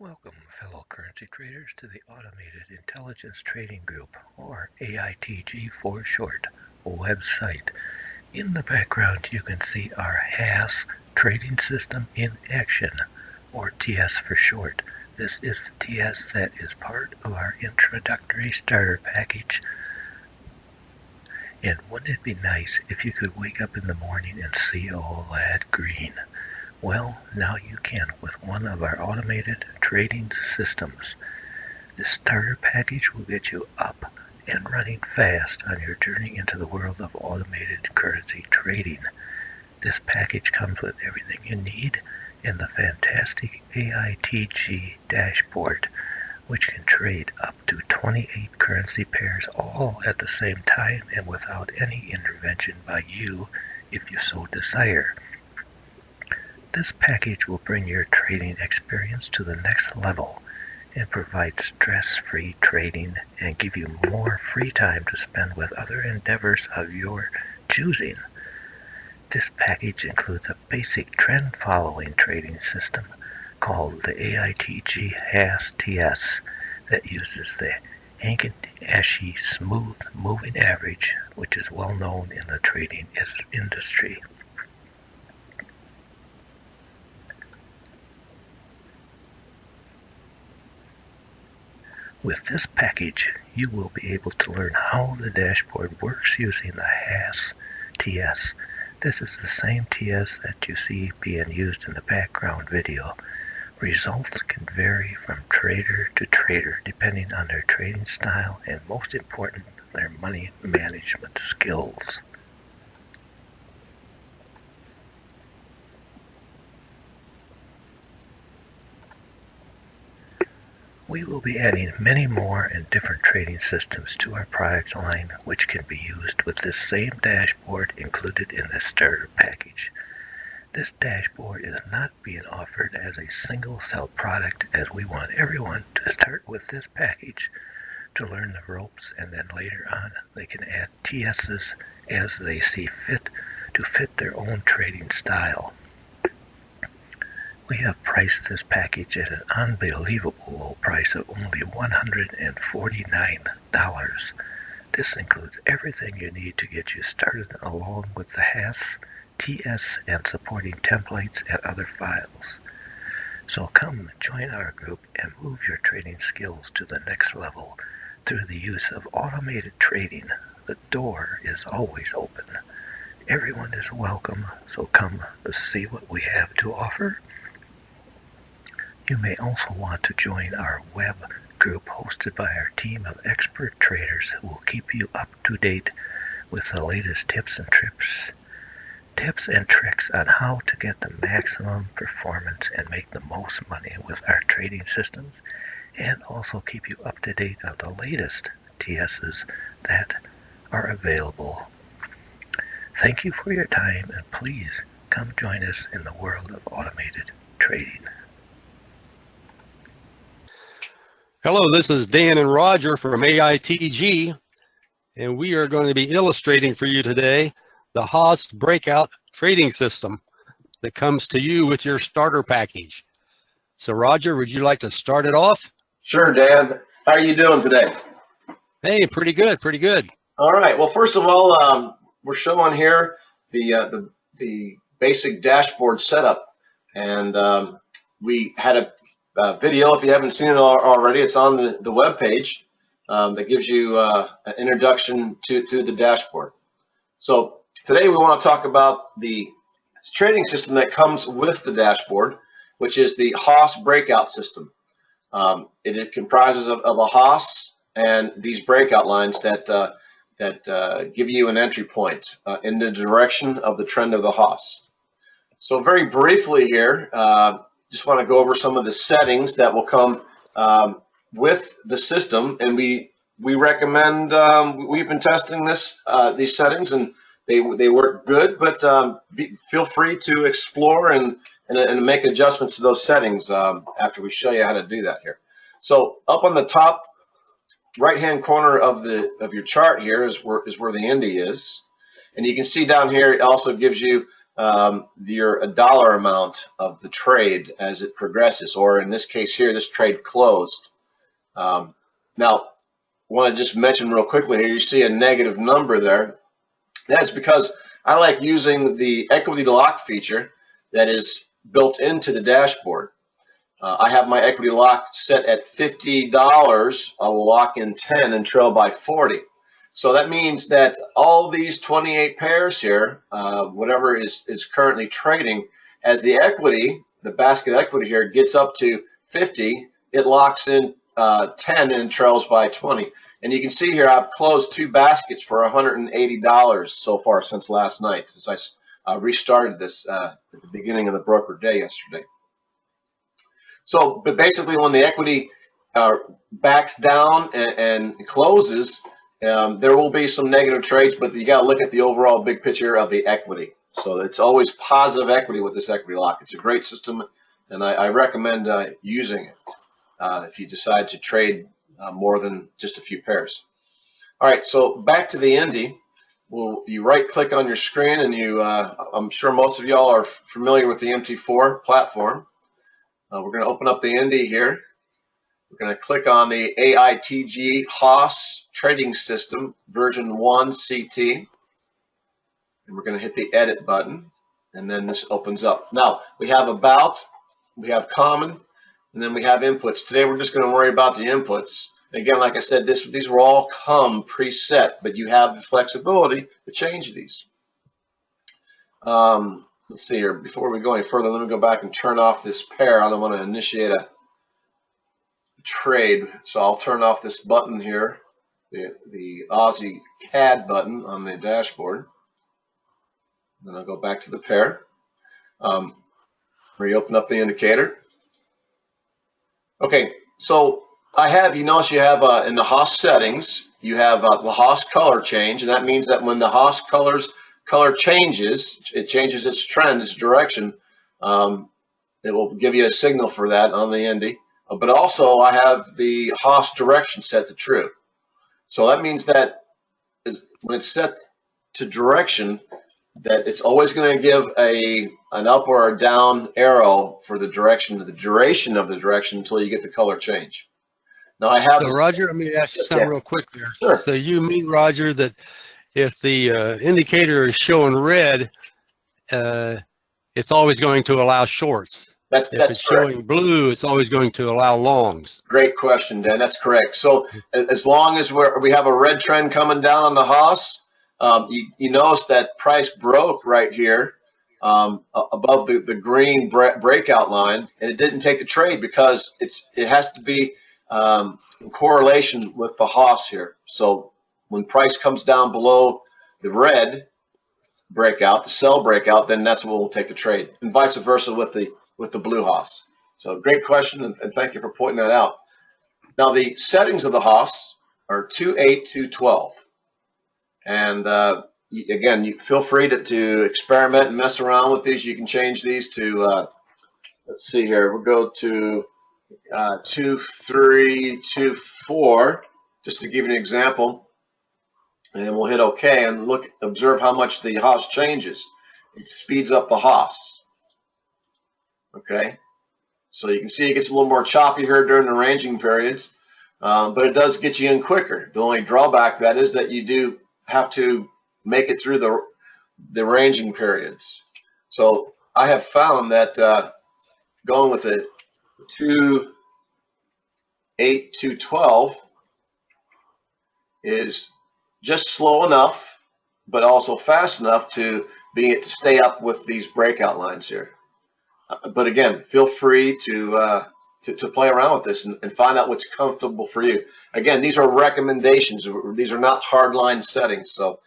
Welcome, fellow currency traders, to the Automated Intelligence Trading Group, or AITG for short, website. In the background, you can see our HAS trading system in action, or TS for short. This is the TS that is part of our introductory starter package. And wouldn't it be nice if you could wake up in the morning and see all that green? Well, now you can with one of our automated trading systems. This starter package will get you up and running fast on your journey into the world of automated currency trading. This package comes with everything you need and the fantastic AITG dashboard, which can trade up to 28 currency pairs all at the same time and without any intervention by you if you so desire. This package will bring your trading experience to the next level and provide stress-free trading and give you more free time to spend with other endeavors of your choosing. This package includes a basic trend-following trading system called the AITG HAS-TS that uses the Heikin-Ashi Smooth Moving Average, which is well known in the trading industry. With this package, you will be able to learn how the dashboard works using the HAS-TS. This is the same TS that you see being used in the background video. Results can vary from trader to trader depending on their trading style and, most important, their money management skills. We will be adding many more and different trading systems to our product line, which can be used with this same dashboard included in the starter package. This dashboard is not being offered as a single cell product, as we want everyone to start with this package to learn the ropes, and then later on they can add TSs as they see fit to fit their own trading style. We have priced this package at an unbelievable low price of only $149. This includes everything you need to get you started, along with the HAS, TS, and supporting templates and other files. So come join our group and move your trading skills to the next level through the use of automated trading. The door is always open. Everyone is welcome, so come see what we have to offer. You may also want to join our web group hosted by our team of expert traders who will keep you up to date with the latest tips and tricks on how to get the maximum performance and make the most money with our trading systems, and also keep you up to date on the latest TSs that are available. Thank you for your time, and please come join us in the world of automated trading. Hello, this is Dan and Roger from AITG, and we are going to be illustrating for you today the HAS Breakout Trading System that comes to you with your starter package. So Roger, would you like to start it off? Sure, Dan. How are you doing today? Hey, pretty good, pretty good. All right. Well, first of all, we're showing here the basic dashboard setup, and we had a video. If you haven't seen it already, it's on the web page that gives you an introduction to the dashboard. So today we want to talk about the trading system that comes with the dashboard, which is the HAS breakout system. It comprises of a HAS and these breakout lines that give you an entry point in the direction of the trend of the HAS. So very briefly here, just want to go over some of the settings that will come with the system, and we recommend. We've been testing these settings, and they work good. But feel free to explore and make adjustments to those settings after we show you how to do that here. So up on the top right-hand corner of your chart here is where the Indy is, and you can see down here it also gives you your dollar amount of the trade as it progresses, or in this case here, this trade closed. Now, I want to just mention real quickly here, you see a negative number there. That's because I like using the equity lock feature that is built into the dashboard. I have my equity lock set at $50. I will lock in 10 and trail by 40. So that means that all these 28 pairs here, whatever is currently trading, as the equity, the basket equity here gets up to 50, it locks in 10 and trails by 20. And you can see here I've closed 2 baskets for $180 so far since last night, since I restarted this at the beginning of the broker day yesterday. So, but basically when the equity backs down and closes, there will be some negative trades, but you got to look at the overall big picture of the equity. So it's always positive equity with this equity lock. It's a great system, and I recommend using it if you decide to trade more than just a few pairs. All right, so back to the Indy. Well, you right-click on your screen, and I'm sure most of y'all are familiar with the MT4 platform. We're going to open up the Indy here. We're going to click on the AITG Haas Trading System version 1 CT. And we're going to hit the edit button. And then this opens up. Now, we have about, we have common, and then we have inputs. Today we're just going to worry about the inputs. Again, like I said, these will all come preset, but you have the flexibility to change these. Let's see here. Before we go any further, let me go back and turn off this pair. I don't want to initiate a trade, so I'll turn off this button here, the Aussie CAD button on the dashboard. Then I'll go back to the pair. Reopen up the indicator. Okay, so I have, you notice you have in the Haas settings, you have the Haas color change, and that means that when the Haas color changes, it changes its trend, its direction. It will give you a signal for that on the Indy. But also I have the Haas direction set to true. So that means that when it's set to direction, that it's always going to give an up or a down arrow for the direction, the duration of the direction until you get the color change. Now I have. So Roger, let me ask you something real quick there. Sure. So you mean, Roger, that if the indicator is showing red, it's always going to allow shorts? That's if it's correct. Showing blue, it's always going to allow longs. Great question, Dan. That's correct. So as long as we have a red trend coming down on the Haas, you notice that price broke right here above the green breakout line, and it didn't take the trade because it has to be in correlation with the Haas here. So when price comes down below the red breakout, the sell breakout, then that's when we'll take the trade, and vice versa with the blue Haas. So great question, and thank you for pointing that out. Now the settings of the Haas are 2.8 to 12. And again, you feel free to experiment and mess around with these. You can change these to, let's see here, we'll go to 2.3, 2.4, just to give you an example. And we'll hit OK and observe how much the Haas changes. It speeds up the Haas. Okay, so you can see it gets a little more choppy here during the ranging periods, but it does get you in quicker. The only drawback to that is that you do have to make it through the ranging periods. So I have found that going with a 2.8 to 12 is just slow enough, but also fast enough to stay up with these breakout lines here. But again, feel free to play around with this and find out what's comfortable for you. Again, these are recommendations. These are not hard line settings. So,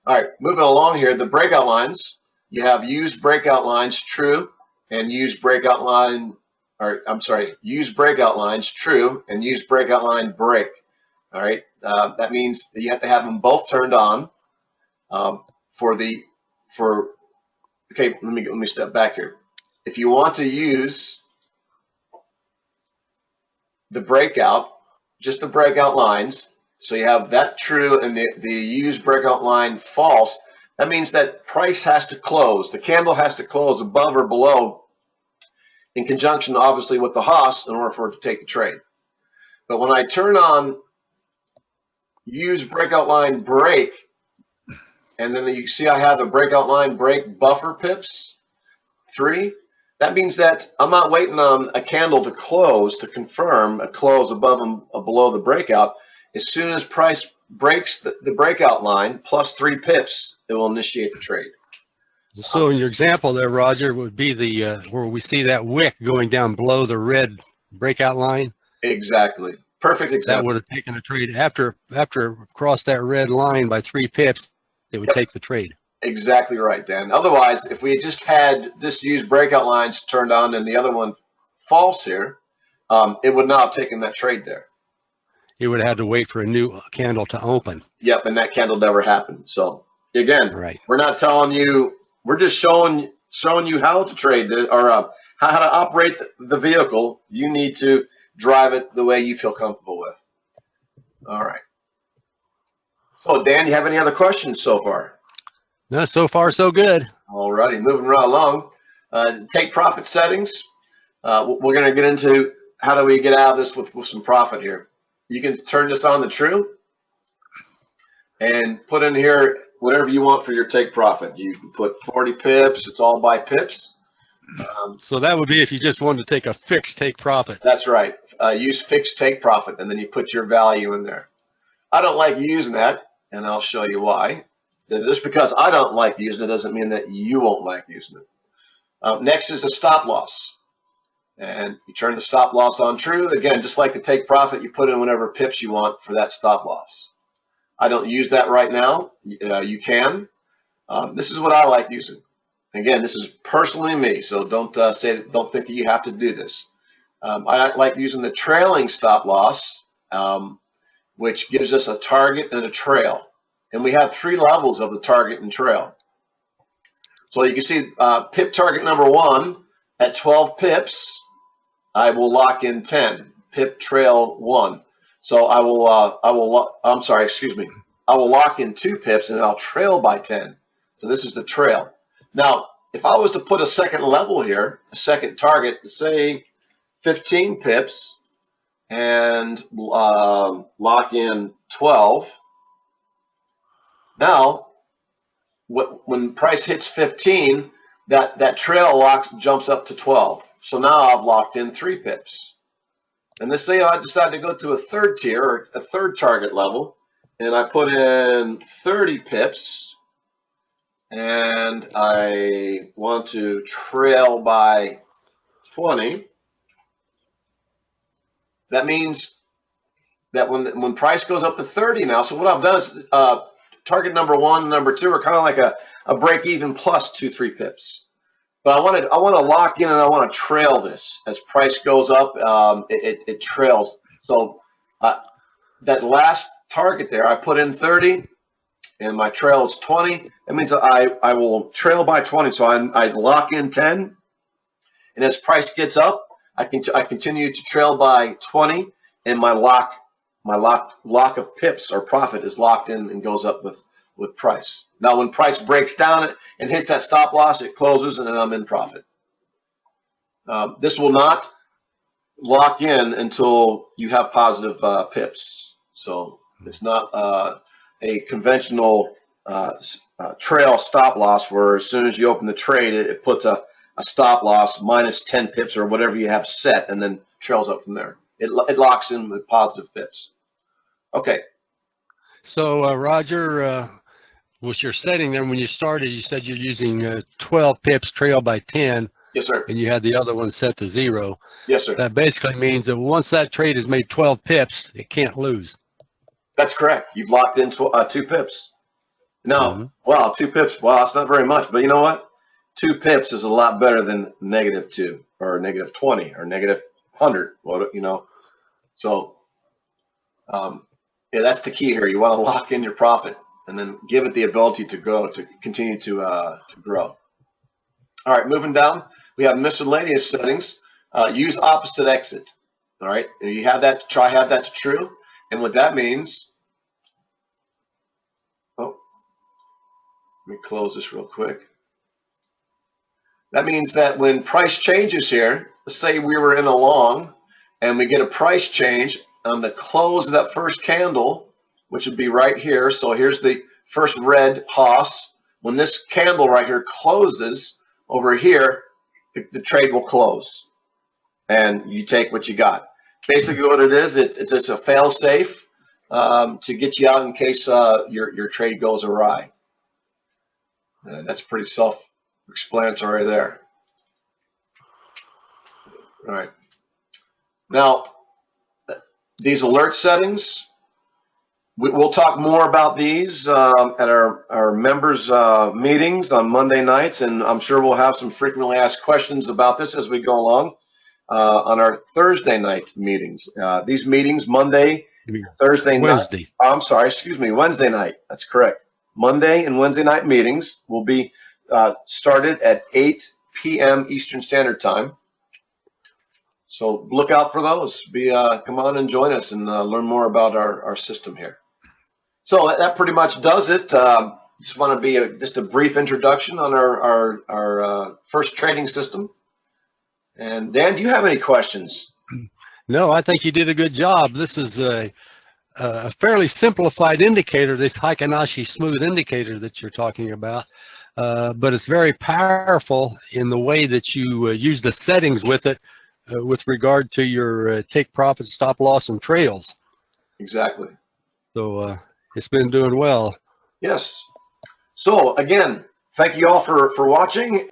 all right, moving along here, the breakout lines, you have use breakout lines true and use breakout line, or I'm sorry, use breakout lines true and use breakout line break. All right, that means that you have to have them both turned on okay, let me step back here. If you want to use the breakout, just the breakout lines, so you have that true and the use breakout line false, that means that price has to close. The candle has to close above or below in conjunction, obviously, with the Haas in order for it to take the trade. But when I turn on use breakout line break, and then you see I have a breakout line break buffer pips 3, that means that I'm not waiting on a candle to close to confirm a close above and below the breakout. As soon as price breaks the breakout line plus 3 pips, it will initiate the trade. So in your example there, Roger, would be the where we see that wick going down below the red breakout line. Exactly. Perfect example. That would have taken a trade after it crossed that red line by 3 pips. It would take the trade. Exactly right, Dan. Otherwise, if we had just had this use breakout lines turned on and the other one false here, it would not have taken that trade there. It would have had to wait for a new candle to open. Yep, and that candle never happened. So again, right. We're not telling you. We're just showing you how to trade or how to operate the vehicle. You need to drive it the way you feel comfortable with. All right. So Dan, you have any other questions so far? No, so far so good. All righty, moving right along. Take profit settings. We're going to get into how do we get out of this with some profit here. You can turn this on the true and put in here whatever you want for your take profit. You can put 40 pips. It's all by pips. So that would be if you just wanted to take a fixed take profit. That's right. Use fixed take profit, and then you put your value in there. I don't like using that, and I'll show you why. Just because I don't like using it doesn't mean that you won't like using it. Next is a stop loss. And you turn the stop loss on true. Again, just like the take profit, you put in whatever pips you want for that stop loss. I don't use that right now. You can. This is what I like using. Again, this is personally me, so don't think that you have to do this. I like using the trailing stop loss, which gives us a target and a trail. And we have 3 levels of the target and trail. So you can see pip target number 1 at 12 pips, I will lock in 10. Pip trail 1. So I will lock in 2 pips and I'll trail by 10. So this is the trail. Now, if I was to put a second level here, a second target, say 15 pips, and lock in 12. Now, when price hits 15, that trail jumps up to 12. So now I've locked in 3 pips. And let's say I decide to go to a third tier, or a third target level, and I put in 30 pips, and I want to trail by 20. That means that when price goes up to 30 now, so what I've done is target number 1 and number 2 are kind of like a break even plus 2-3 pips. But I want to lock in and I want to trail this as price goes up. It trails. So that last target there, I put in 30, and my trail is 20. That means I will trail by 20. So I lock in 10, and as price gets up, I continue to trail by 20, and my lock of pips or profit is locked in and goes up with price. Now, when price breaks down and hits that stop loss, it closes, and then I'm in profit. This will not lock in until you have positive pips. So it's not a conventional trail stop loss where as soon as you open the trade, it puts a stop loss minus 10 pips or whatever you have set and then trails up from there. It locks in with positive pips. Okay. So Roger, with your setting there, when you started, you said you're using 12 pips trail by 10. Yes, sir. And you had the other one set to 0. Yes, sir. That basically means that once that trade has made 12 pips, it can't lose. That's correct. You've locked in 2 pips. No, Well, 2 pips. Well, that's not very much, but you know what? 2 pips is a lot better than -2 or -20 or -100. Well, you know, so yeah, that's the key here. You want to lock in your profit and then give it the ability to grow, to continue to grow. All right, moving down, we have miscellaneous settings. Use opposite exit. All right, and you have that. Have that to true, and what that means. Let me close this real quick. That means that when price changes here, let's say we were in a long and we get a price change on the close of that first candle, which would be right here. So here's the first red Haas. When this candle right here closes over here, the trade will close and you take what you got. Basically what it is, it's just a fail safe to get you out in case your trade goes awry. That's pretty self-explanatory there. All right. Now, these alert settings, we'll talk more about these at our members meetings on Monday nights, and I'm sure we'll have some frequently asked questions about this as we go along on our Thursday night meetings. These meetings, Monday, Thursday Wednesday. night. I'm sorry, excuse me, Wednesday night. That's correct. Monday and Wednesday night meetings will be started at 8 p.m. Eastern Standard Time. So look out for those. Come on and join us and learn more about our system here. So that pretty much does it. Just want to be just a brief introduction on our first trading system. And Dan, do you have any questions? No, I think you did a good job. This is a fairly simplified indicator, this Heikin-Ashi smooth indicator that you're talking about, but it's very powerful in the way that you use the settings with it with regard to your take profit, stop loss, and trails. Exactly. So it's been doing well. Yes. So again, thank you all for watching.